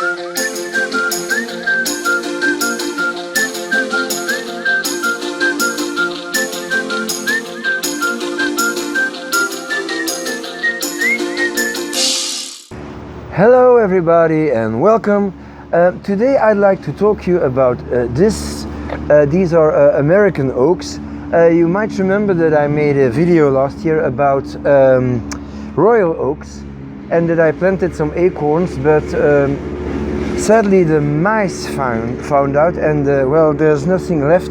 Hello everybody and welcome. Today I'd like to talk to you about these are American oaks. You might remember that I made a video last year about royal oaks and that I planted some acorns, but sadly the mice found out and well, there's nothing left.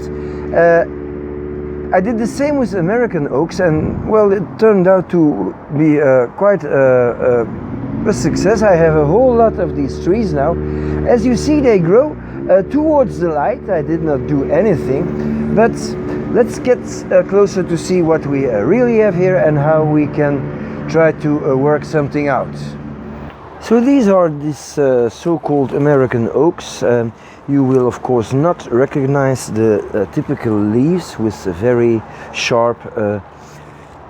I did the same with American oaks and well, it turned out to be quite a success. I have a whole lot of these trees now. As you see, they grow towards the light. I did not do anything, but let's get closer to see what we really have here and how we can try to work something out. So these are these so-called American oaks. You will of course not recognize the typical leaves with a very sharp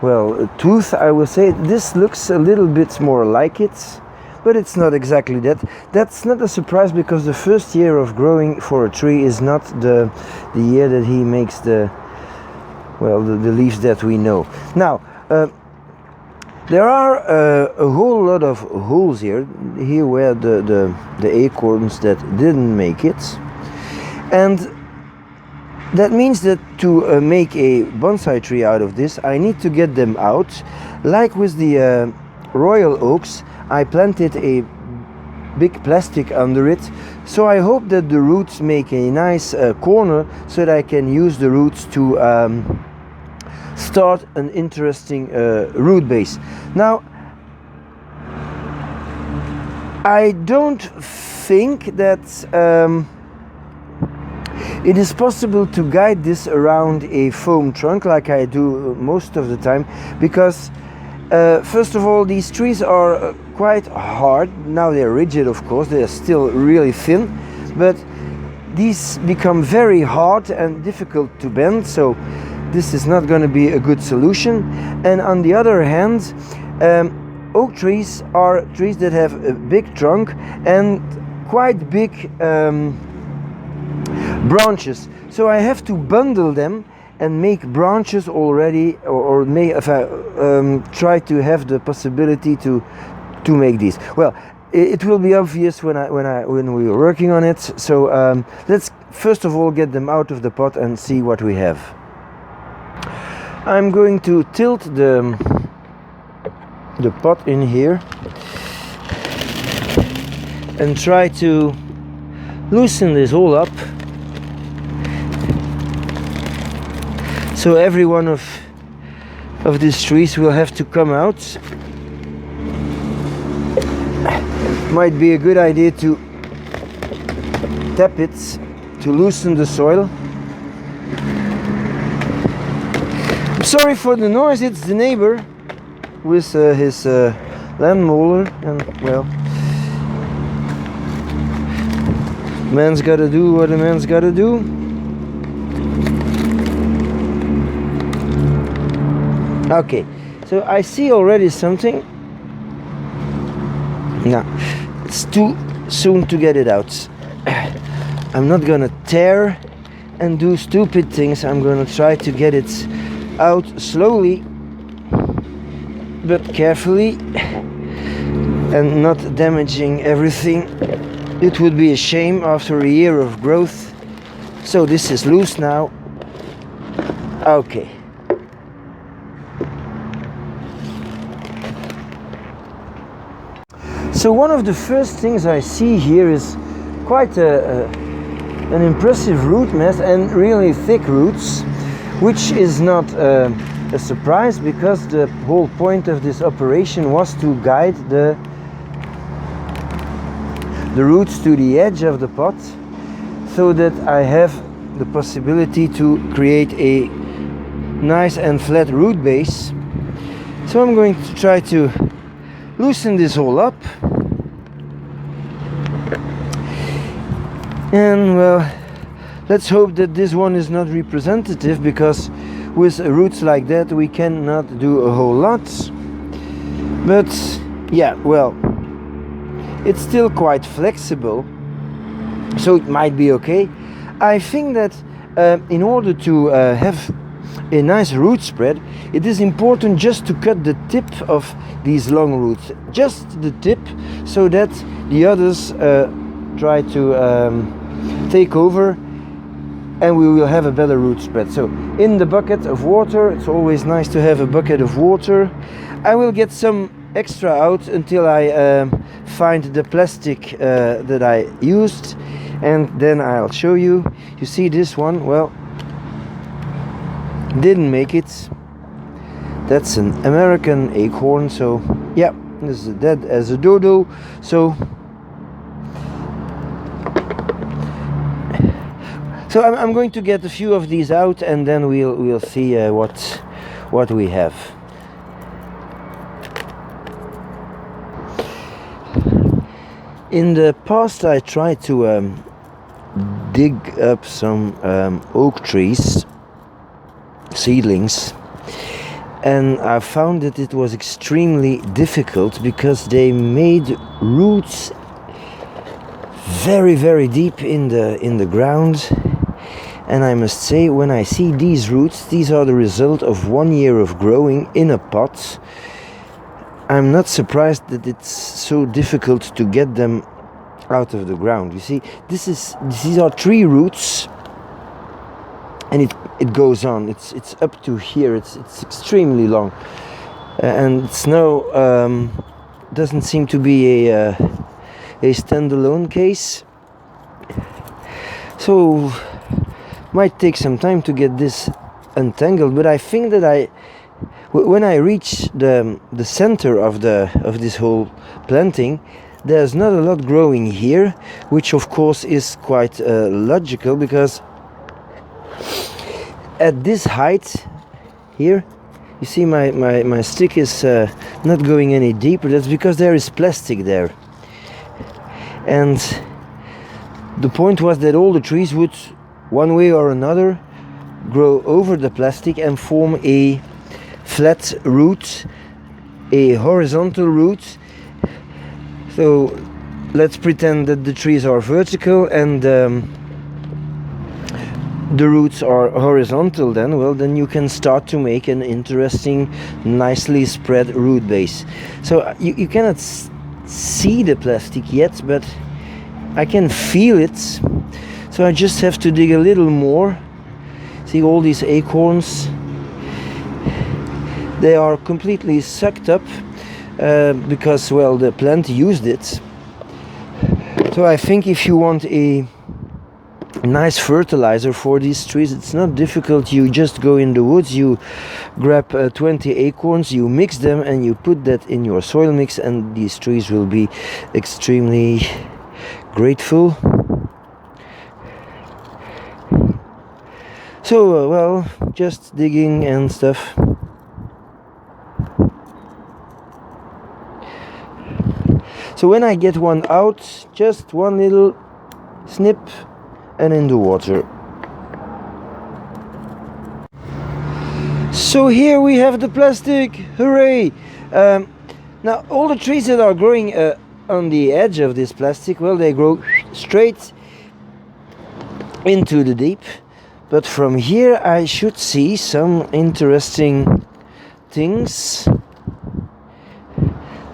well, tooth, I will say. This looks a little bit more like it, but it's not exactly that. That's not a surprise because the first year of growing for a tree is not the year that he makes the leaves that we know. Now, there are a whole lot of holes here where the acorns that didn't make it, and that means that to make a bonsai tree out of this, I need to get them out. Like with the royal oaks, I planted a big plastic under it, so I hope that the roots make a nice corner so that I can use the roots to start an interesting root base. Now, I don't think that it is possible to guide this around a foam trunk like I do most of the time, because first of all, these trees are quite hard. Now they're rigid, of course, they're still really thin, but these become very hard and difficult to bend, so this is not going to be a good solution. And on the other hand, oak trees are trees that have a big trunk and quite big branches, so I have to bundle them and make branches already, or try to have the possibility to make these. Well, it will be obvious when we're working on it. So let's first of all get them out of the pot and see what we have. I'm going to tilt the pot in here and try to loosen this all up. So every one of these trees will have to come out. Might be a good idea to tap it to loosen the soil. I'm sorry for the noise, it's the neighbor with his lawn mower, and well, man's gotta do what a man's gotta do. Okay, so I see already something. No, it's too soon to get it out. I'm not gonna tear and do stupid things. I'm gonna try to get it out slowly but carefully and not damaging everything. It would be a shame after a year of growth. So this is loose now. Okay. So one of the first things I see here is quite an impressive root mass and really thick roots, which is not a surprise because the whole point of this operation was to guide the roots to the edge of the pot so that I have the possibility to create a nice and flat root base. So I'm going to try to loosen this all up. And well, let's hope that this one is not representative, because with roots like that we cannot do a whole lot. But yeah, well, It's still quite flexible, so it might be okay. I think that in order to have a nice root spread, it is important just to cut the tip of these long roots, just the tip, so that the others try to take over, and we will have a better root spread. So in the bucket of water, it's always nice to have a bucket of water. I will get some extra out until I find the plastic that I used, and then I'll show you. You see this one, well, didn't make it. That's an American acorn, so yeah, this is dead as a dodo. So I'm going to get a few of these out, and then we'll see what we have. In the past, I tried to dig up some oak trees, seedlings, and I found that it was extremely difficult because they made roots very, very deep in the ground. And I must say, when I see these roots, these are the result of 1 year of growing in a pot. I'm not surprised that it's so difficult to get them out of the ground. You see, these are tree roots, and it goes on. It's up to here. It's extremely long, and it's no doesn't seem to be a standalone case. So might take some time to get this untangled, but I think that when I reach the center of this whole planting, there's not a lot growing here, which of course is quite logical, because at this height here, you see my stick is not going any deeper. That's because there is plastic there, and the point was that all the trees would, one way or another, grow over the plastic and form a flat root, a horizontal root. So let's pretend that the trees are vertical and the roots are horizontal. Then you can start to make an interesting, nicely spread root base. So you cannot see the plastic yet, but I can feel it. So I just have to dig a little more. See all these acorns? They are completely sucked up because, well, the plant used it. So I think if you want a nice fertilizer for these trees, it's not difficult. You just go in the woods, you grab 20 acorns, you mix them, and you put that in your soil mix, and these trees will be extremely grateful. So well, just digging and stuff. So when I get one out, just one little snip and in the water. So here we have the plastic, hooray! Now all the trees that are growing on the edge of this plastic, well, they grow straight into the deep. But from here I should see some interesting things.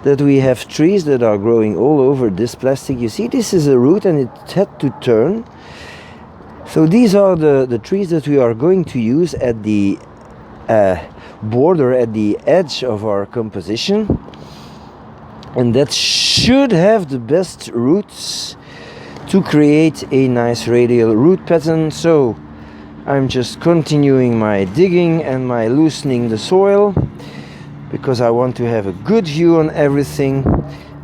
That we have trees that are growing all over this plastic. You see, this is a root and it had to turn. So these are the trees that we are going to use at the border, at the edge of our composition. And that should have the best roots to create a nice radial root pattern. So I'm just continuing my digging and my loosening the soil, because I want to have a good view on everything.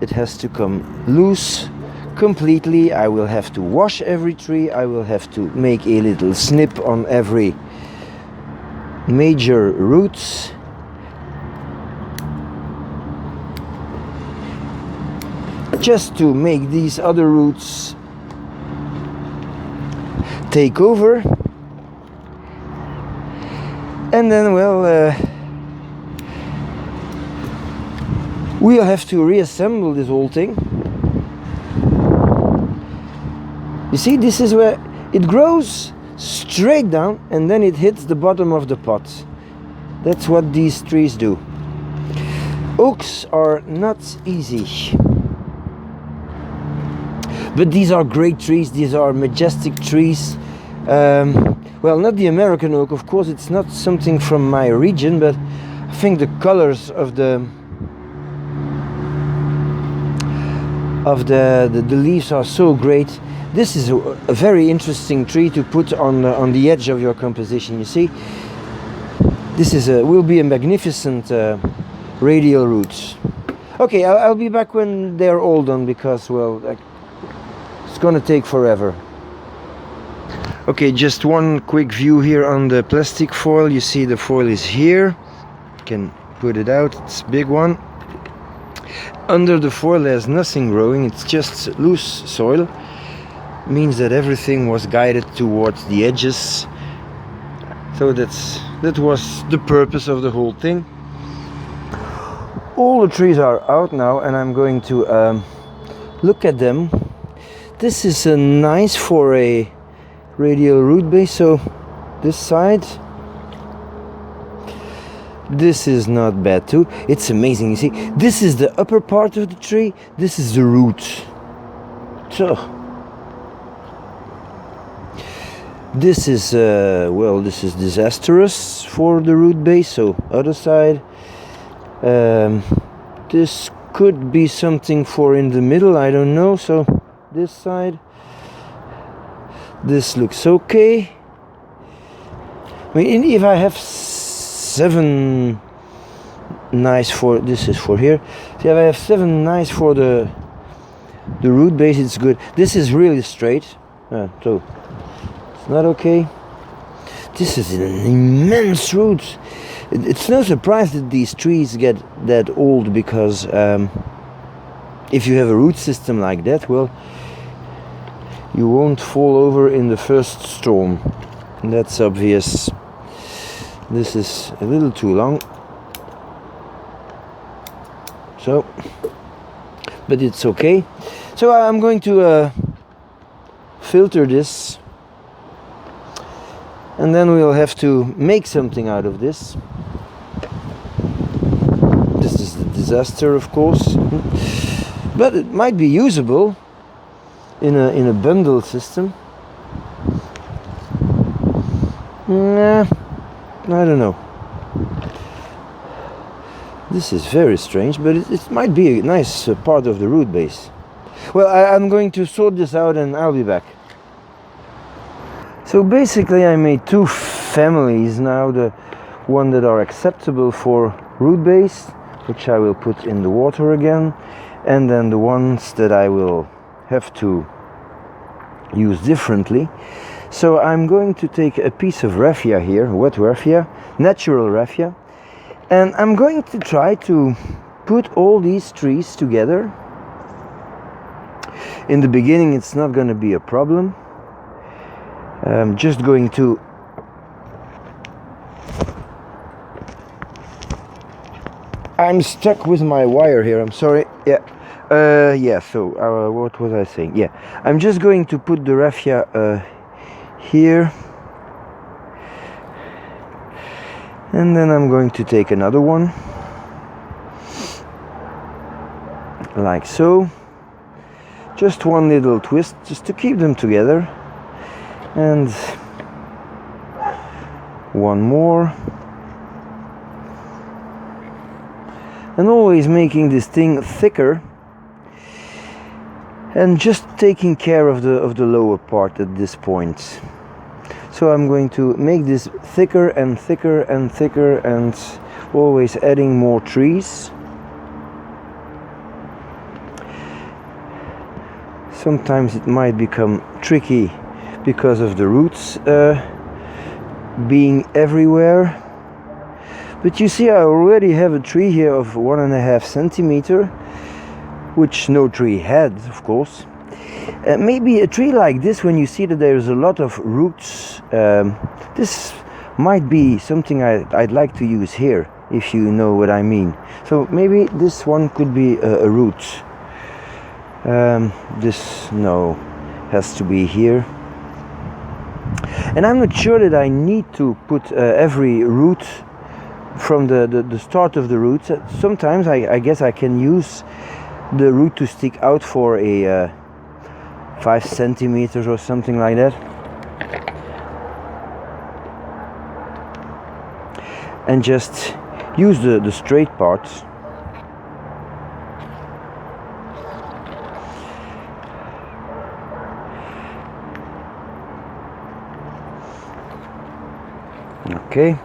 It has to come loose completely. I will have to wash every tree. I will have to make a little snip on every major roots. Just to make these other roots take over. And then, well, we'll have to reassemble this whole thing. You see, this is where it grows straight down and then it hits the bottom of the pot. That's what these trees do. Oaks are not easy. But these are great trees, these are majestic trees. Well, not the American oak, of course, it's not something from my region, but I think the colors of the leaves are so great. This is a very interesting tree to put on the edge of your composition. You see, this will be a magnificent radial root. Okay, I'll be back when they're all done, because, well, it's gonna take forever. Okay, just one quick view here on the plastic foil. You see the foil is here. You can put it out, it's a big one. Under the foil there's nothing growing, it's just loose soil. Means that everything was guided towards the edges. So that was the purpose of the whole thing. All the trees are out now, and I'm going to look at them. This is nice for a radial root base. So this side, this is not bad too. It's amazing. You see, this is the upper part of the tree, this is the root. So this is well, this is disastrous for the root base. So other side, this could be something for in the middle, I don't know. So this side, this looks okay. I mean, if I have 7 nice for, this is for here. See, if I have 7 nice for the root base, it's good. This is really straight, so it's not okay. This is an immense root. It's no surprise that these trees get that old, because if you have a root system like that, well, you won't fall over in the first storm. That's obvious. This is a little too long. So, but it's okay. So I'm going to filter this, and then we'll have to make something out of this. This is a disaster, of course, but it might be usable in a bundle system. Nah, I don't know. This is very strange, but it might be a nice part of the root base. Well, I'm going to sort this out and I'll be back. So basically I made 2 families now, the one that are acceptable for root base, which I will put in the water again, and then the ones that I will have to use differently. So I'm going to take a piece of raffia here, wet raffia, natural raffia, and I'm going to try to put all these trees together. In the beginning it's not going to be a problem. I'm just going to I'm stuck with my wire here, I'm sorry. Yeah, so what was I saying? Yeah, I'm just going to put the raffia here, and then I'm going to take another one like so, just one little twist just to keep them together, and one more, and always making this thing thicker and just taking care of the lower part at this point. So I'm going to make this thicker and thicker and thicker, and always adding more trees. Sometimes it might become tricky because of the roots being everywhere. But you see, I already have a tree here of 1.5 centimeter, which no tree had, of course. Maybe a tree like this, when you see that there's a lot of roots, this might be something I'd like to use here, if you know what I mean. So maybe this one could be a root. This, no, has to be here. And I'm not sure that I need to put every root from the start of the root. Sometimes I guess I can use the root to stick out for a 5 centimeters or something like that, and just use the straight parts. Okay.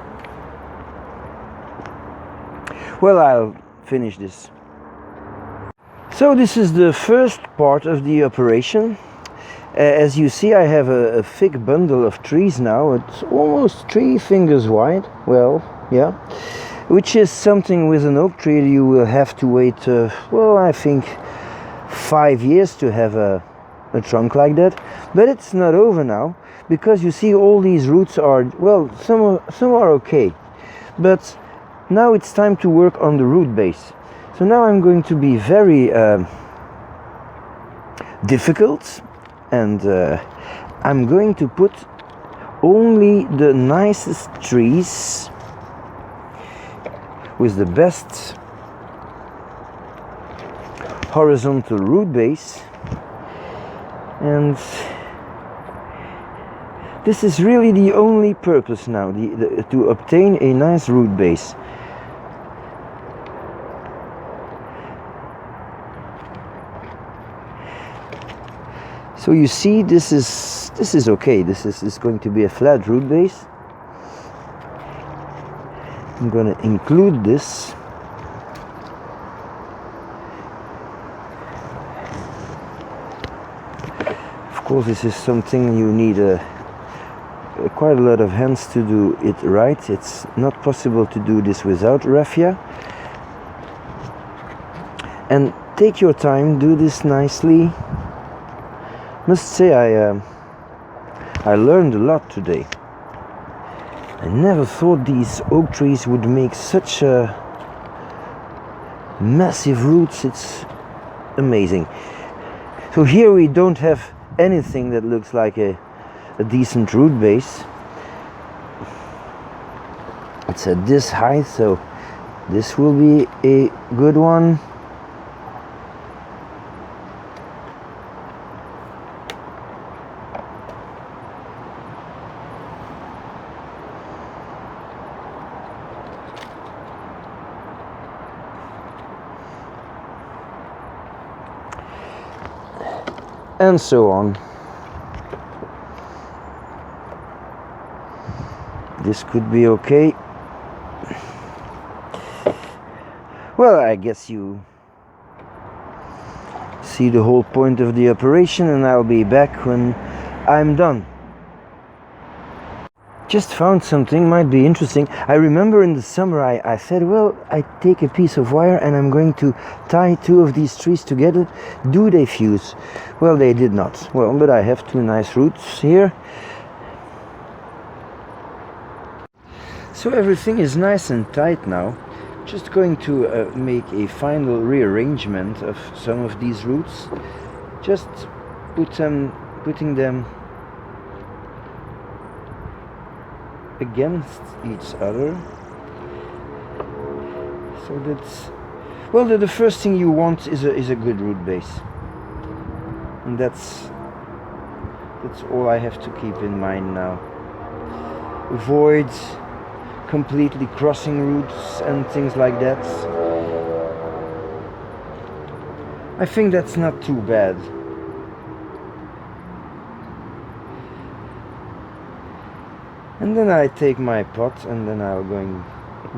Well, I'll finish this. So this is the first part of the operation. As you see, I have a thick bundle of trees now. It's almost 3 fingers wide. Well, yeah. Which is something with an oak tree you will have to wait, well, I think 5 years to have a trunk like that. But it's not over now, because you see all these roots are, well, some are okay. But now it's time to work on the root base. So now I'm going to be very difficult, and I'm going to put only the nicest trees with the best horizontal root base, and this is really the only purpose now, to obtain a nice root base. So you see, this is okay. This is going to be a flat root base. I'm going to include this. Of course, this is something you need quite a lot of hands to do it right. It's not possible to do this without raffia. And take your time, do this nicely. Must say I learned a lot today. I never thought these oak trees would make such massive roots. It's amazing. So here we don't have anything that looks like a decent root base. It's at this height, so this will be a good one. And so on. This could be okay. Well, I guess you see the whole point of the operation, and I'll be back when I'm done. Just found something, might be interesting. I remember in the summer I said, well, I take a piece of wire and I'm going to tie 2 of these trees together. Do they fuse? Well, they did not. Well, but I have 2 nice roots here. So everything is nice and tight now. Just going to make a final rearrangement of some of these roots. Just putting them against each other. So that's, well, the first thing you want is a good root base, and that's all I have to keep in mind now. Avoid completely crossing roots and things like that. I think that's not too bad. And then I take my pot, and then I'm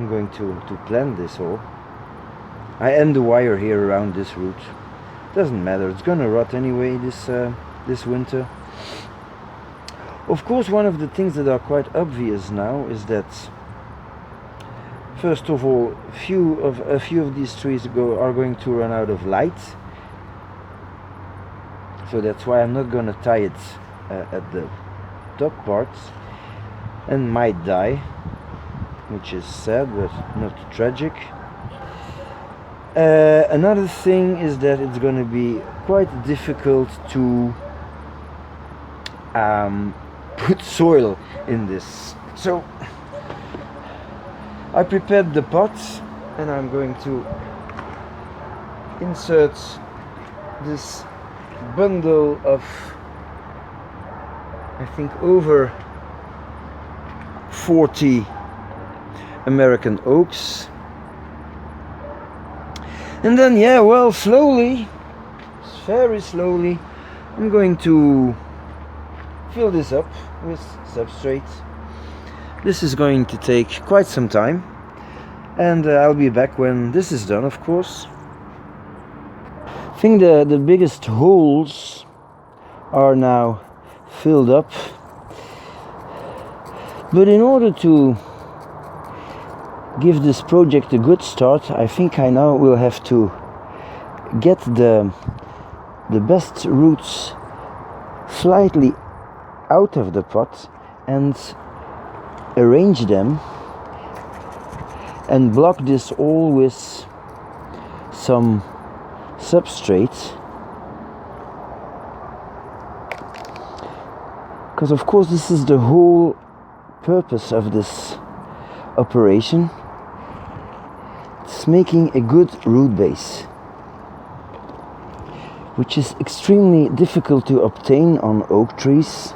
going to plant this all. I end the wire here around this root. Doesn't matter, it's gonna rot anyway this winter. Of course, one of the things that are quite obvious now is that, first of all, a few of these trees are going to run out of light. So that's why I'm not gonna tie it at the top parts, and might die, which is sad but not tragic. Another thing is that it's going to be quite difficult to put soil in this. So I prepared the pot, and I'm going to insert this bundle of, I think, over 40 American oaks. And then, yeah, well, slowly, very slowly, I'm going to fill this up with substrate. This is going to take quite some time, and I'll be back when this is done, of course. I think the biggest holes are now filled up, but in order to give this project a good start, I think I now will have to get the best roots slightly out of the pot and arrange them and block this all with some substrate, because of course this is the whole purpose of this operation. It's making a good root base, which is extremely difficult to obtain on oak trees.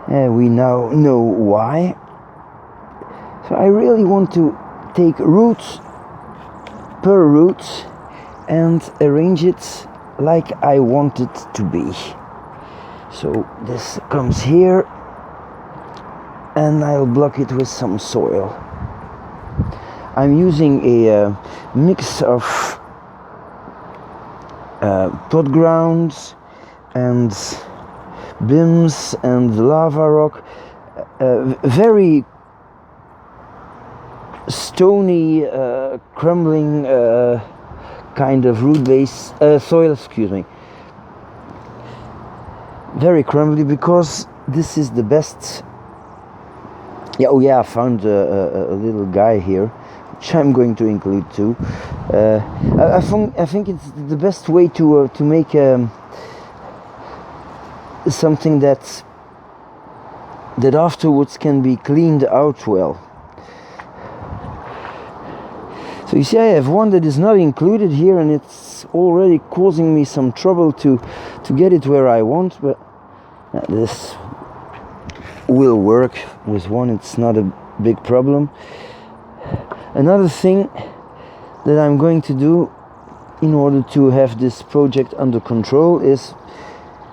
We now know why. So I really want to take root per root and arrange it like I want it to be. So this comes here, and I'll block it with some soil. I'm using a mix of pot grounds and bims and lava rock, very stony, crumbling kind of root base, soil, excuse me. Very crumbly, because this is the best. Yeah, oh yeah, I found a little guy here, which I'm going to include too. I think it's the best way to make something that afterwards can be cleaned out well. So you see, I have one that is not included here, and it's already causing me some trouble to get it where I want, but this will work with one. It's not a big problem. Another thing that I'm going to do in order to have this project under control is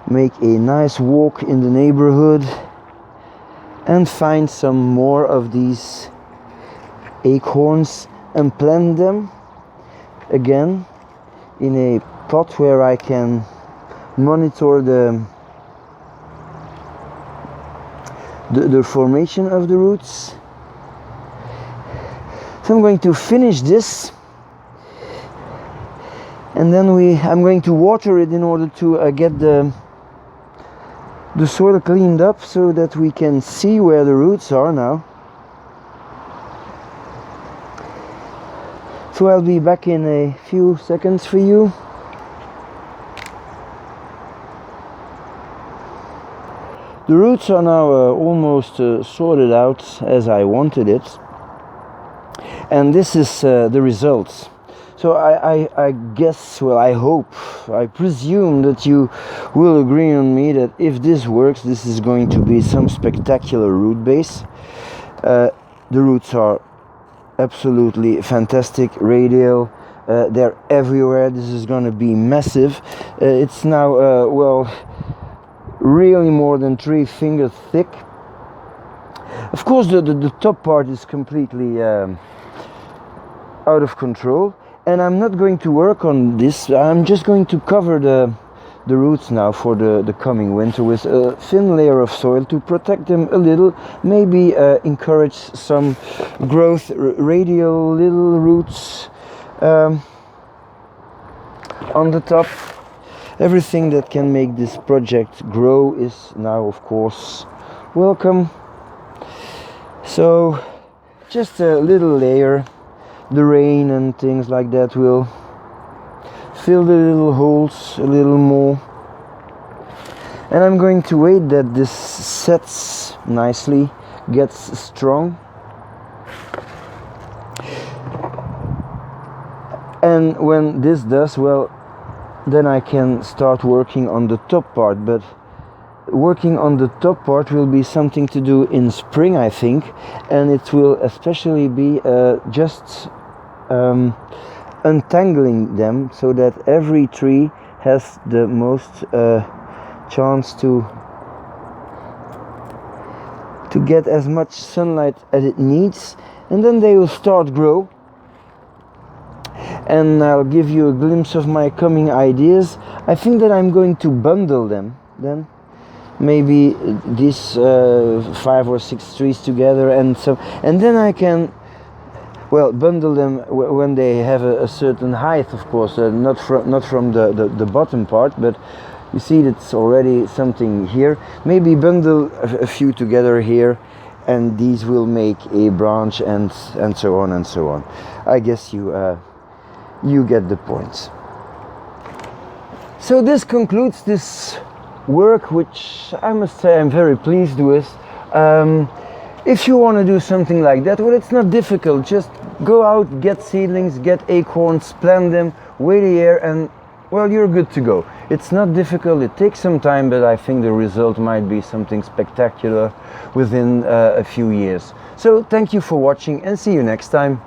make a nice walk in the neighborhood and find some more of these acorns and plant them again in a pot where I can monitor the formation of the roots. So I'm going to finish this, and then I'm going to water it in order to get the soil cleaned up so that we can see where the roots are now. So I'll be back in a few seconds for you. The roots are now almost sorted out as I wanted it, and this is the results. So I guess, well, I hope, I presume that you will agree on me that if this works, this is going to be some spectacular root base. The roots are absolutely fantastic, radial, they're everywhere. This is going to be massive. It's now, well, really more than 3 fingers thick. Of course, the top part is completely out of control, and I'm not going to work on this. I'm just going to cover the roots now for the coming winter with a thin layer of soil to protect them a little, maybe encourage some growth, radial little roots on the top. Everything that can make this project grow is now, of course, welcome. So just a little layer. The rain and things like that will fill the little holes a little more. And I'm going to wait that this sets nicely, gets strong. And when this does, well, then I can start working on the top part. But working on the top part will be something to do in spring, I think, and it will especially be just untangling them so that every tree has the most chance to get as much sunlight as it needs, and then they will start grow. And I'll give you a glimpse of my coming ideas. I think that I'm going to bundle them then, maybe these 5 or 6 trees together, and then I can, well, bundle them when they have a certain height, of course, not from the bottom part, but you see it's already something here. Maybe bundle a few together here, and these will make a branch, and so on and so on. I guess you get the point. So this concludes this work, which I must say I'm very pleased with. If you want to do something like that, well, it's not difficult. Just go out, get seedlings, get acorns, plant them, wait a year, and well, you're good to go. It's not difficult, it takes some time, but I think the result might be something spectacular within a few years. So thank you for watching, and see you next time.